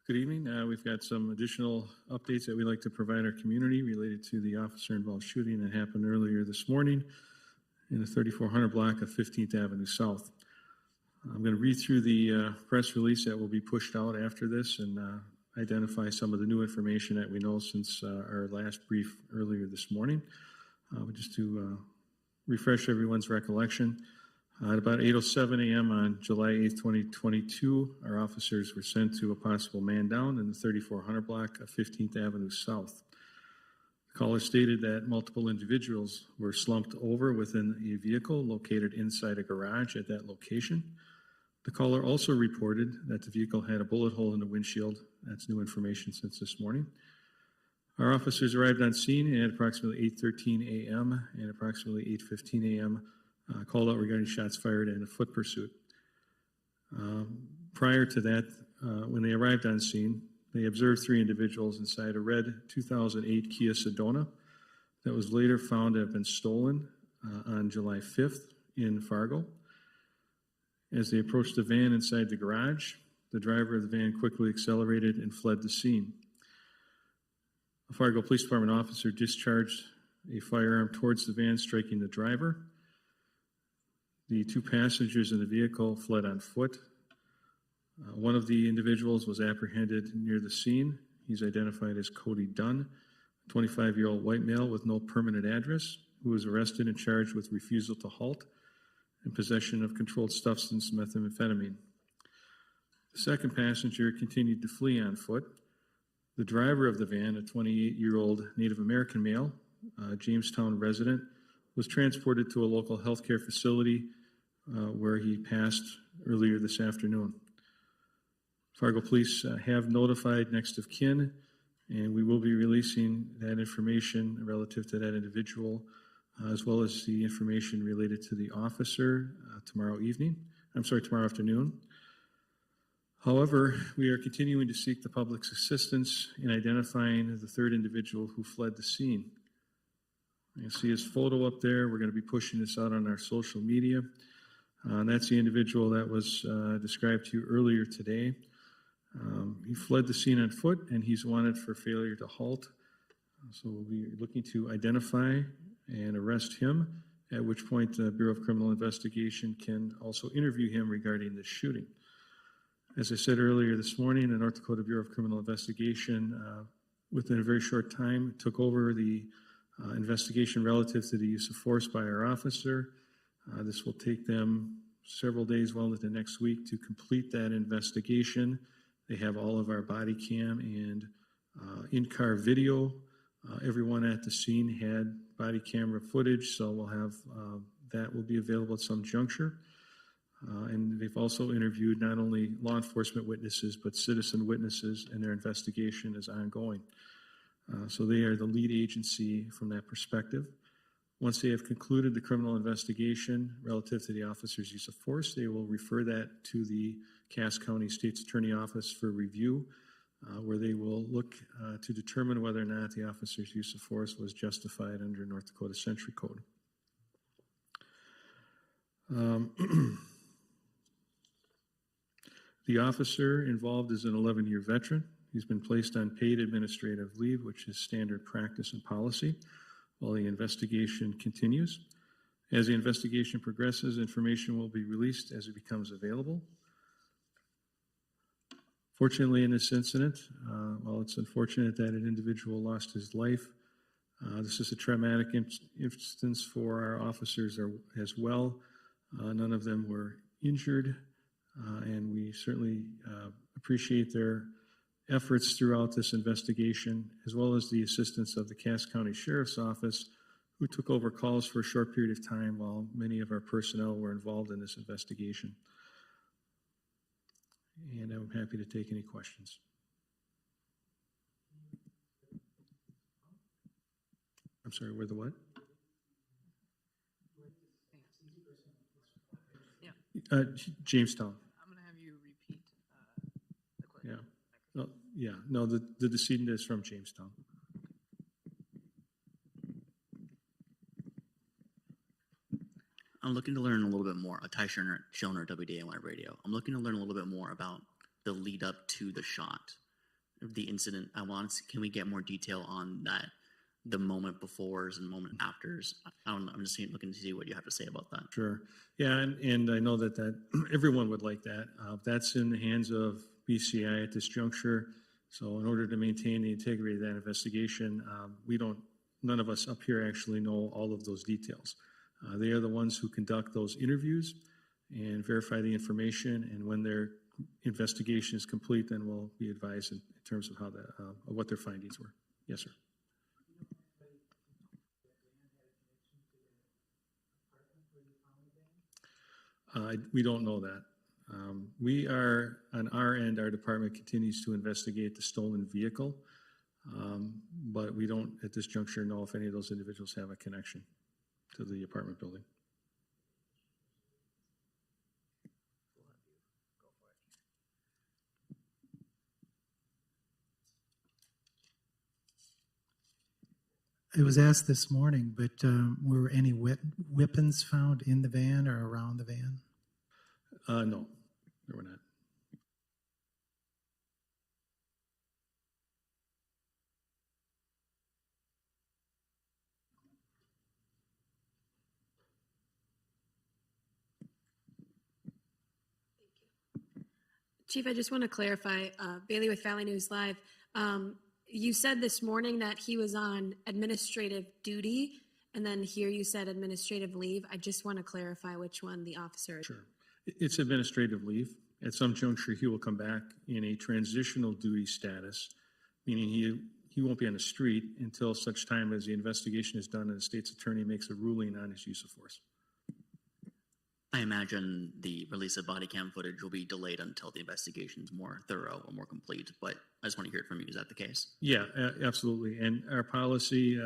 Good evening. We've got some additional updates that we'd like to provide our community related to the officer-involved shooting that happened earlier this morning in the 3400 block of 15th Avenue South. I'm going to read through the press release that will be pushed out after this and identify some of the new information that we know since our last brief earlier this morning. Just to refresh everyone's recollection, at about 8:07 a.m. on July 8th, 2022, our officers were sent to a possible man down in the 3400 block of 15th Avenue South. The caller stated that multiple individuals were slumped over within a vehicle located inside a garage at that location. The caller also reported that the vehicle had a bullet hole in the windshield. That's new information since this morning. Our officers arrived on scene at approximately 8:13 a.m. and approximately 8:15 a.m. Called out regarding shots fired and a foot pursuit. Prior to that, when they arrived on scene, they observed three individuals inside a red 2008 Kia Sedona that was later found to have been stolen on July 5th in Fargo. As they approached the van inside the garage, the driver of the van quickly accelerated and fled the scene. A Fargo Police Department officer discharged a firearm towards the van, striking the driver. The two passengers in the vehicle fled on foot. One of the individuals was apprehended near the scene. He's identified as Cody Dunn, a 25-year-old white male with no permanent address, who was arrested and charged with refusal to halt and possession of controlled substance methamphetamine. The second passenger continued to flee on foot. The driver of the van, a 28-year-old Native American male, Jamestown resident, was transported to a local healthcare facility where he passed earlier this afternoon. Fargo Police have notified next of kin, and we will be releasing that information relative to that individual, as well as the information related to the officer tomorrow afternoon. However, we are continuing to seek the public's assistance in identifying the third individual who fled the scene. You see his photo up there. We're going to be pushing this out on our social media. And that's the individual that was described to you earlier today. He fled the scene on foot, and he's wanted for failure to halt. So we'll be looking to identify and arrest him, at which point the Bureau of Criminal Investigation can also interview him regarding this shooting. As I said earlier this morning, the North Dakota Bureau of Criminal Investigation, within a very short time, took over the investigation relative to the use of force by our officer. This will take them several days, well into next week, to complete that investigation. They have all of our body cam and in-car video. Everyone at the scene had body camera footage, so we'll have that will be available at some juncture. And they've also interviewed not only law enforcement witnesses, but citizen witnesses, and their investigation is ongoing. So they are the lead agency from that perspective. Once they have concluded the criminal investigation relative to the officer's use of force, they will refer that to the Cass County State's Attorney Office for review, where they will look to determine whether or not the officer's use of force was justified under North Dakota Century Code. The officer involved is an 11-year veteran. He's been placed on paid administrative leave, which is standard practice and policy, while the investigation continues. As the investigation progresses, information will be released as it becomes available. Fortunately, in this incident, while it's unfortunate that an individual lost his life, this is a traumatic instance for our officers as well. None of them were injured, and we certainly appreciate their efforts throughout this investigation, as well as the assistance of the Cass County Sheriff's Office, who took over calls for a short period of time while many of our personnel were involved in this investigation. And I'm happy to take any questions. I'm sorry, where the what? Yeah. Jamestown. I'm going to have you repeat the question. Yeah. No, the decedent is from Jamestown. I'm looking to learn a little bit more. Ty Schillner, WDAY Radio. I'm looking to learn a little bit more about the lead up to the shot. the incident, can we get more detail on that, the moment befores and moment afters? I'm just looking to see what you have to say about that. Sure. Yeah, and I know that everyone would like that. That's in the hands of BCI at this juncture. So in order to maintain the integrity of that investigation, none of us up here actually know all of those details. They are the ones who conduct those interviews and verify the information. And when their investigation is complete, then we'll be advised in terms of what their findings were. Yes, sir. We don't know that. We are, on our end, our department continues to investigate the stolen vehicle, but we don't, at this juncture, know if any of those individuals have a connection to the apartment building. It was asked this morning, but were any weapons found in the van or around the van? No, there were not. Chief, I just want to clarify, Bailey with Valley News Live. You said this morning that he was on administrative duty, and then here you said administrative leave. I just want to clarify which one the officer is. Sure. It's administrative leave. At some juncture, he will come back in a transitional duty status, meaning he won't be on the street until such time as the investigation is done and the state's attorney makes a ruling on his use of force. I imagine the release of body cam footage will be delayed until the investigation is more thorough or more complete, but I just want to hear it from you. Is that the case? Yeah, absolutely. And our policy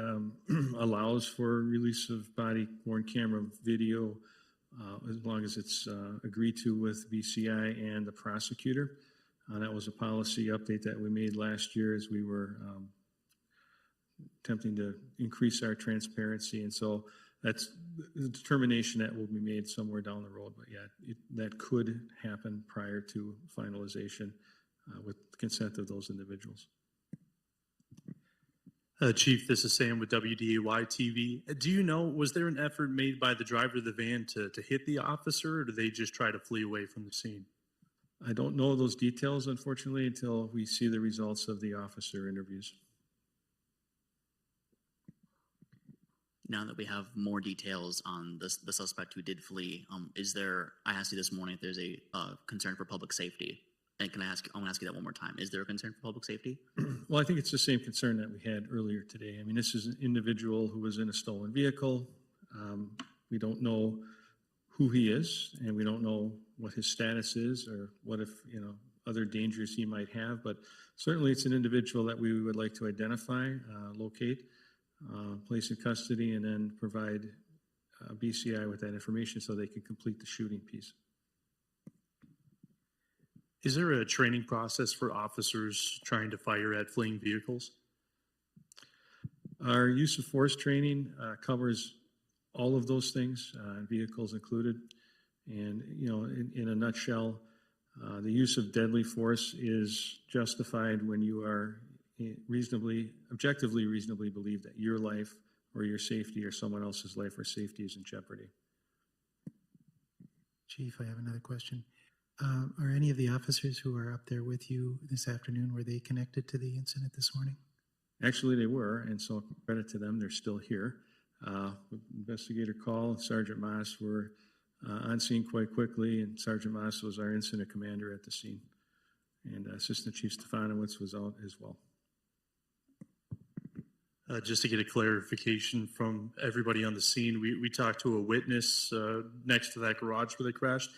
allows for release of body-worn camera video as long as it's agreed to with BCI and the prosecutor. That was a policy update that we made last year as we were attempting to increase our transparency. And so that's the determination that will be made somewhere down the road. But yeah, that could happen prior to finalization with consent of those individuals. Chief, this is Sam with WDAY TV. Do you know, was there an effort made by the driver of the van to hit the officer, or did they just try to flee away from the scene? I don't know those details, unfortunately, until we see the results of the officer interviews. Now that we have more details on the suspect who did flee, I asked you this morning if there's a concern for public safety. And I'm going to ask you that one more time. Is there a concern for public safety? Well, I think it's the same concern that we had earlier today. I mean, this is an individual who was in a stolen vehicle. We don't know who he is, and we don't know what his status is or what if, other dangers he might have. But certainly it's an individual that we would like to identify, locate, place in custody, and then provide BCI with that information so they can complete the shooting piece. Is there a training process for officers trying to fire at fleeing vehicles? Our use of force training covers all of those things, vehicles included. And, in a nutshell, the use of deadly force is justified when you are objectively reasonably believe that your life or your safety or someone else's life or safety is in jeopardy. Chief, I have another question. Are any of the officers who are up there with you this afternoon, were they connected to the incident this morning? Actually, they were, and so credit to them, they're still here. Investigator Call, Sergeant Moss were on scene quite quickly, and Sergeant Moss was our incident commander at the scene. And Assistant Chief Stefanowicz was out as well. Just to get a clarification from everybody on the scene, we talked to a witness next to that garage where they crashed.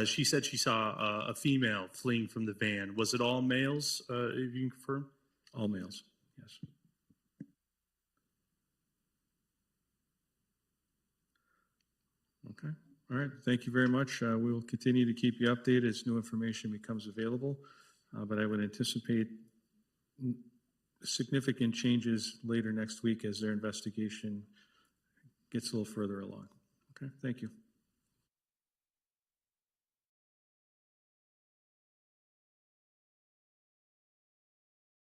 She said she saw a female fleeing from the van. Was it all males, if you can confirm? All males, yes. Okay, all right, thank you very much. We will continue to keep you updated as new information becomes available, but I would anticipate significant changes later next week as their investigation gets a little further along. Okay, thank you.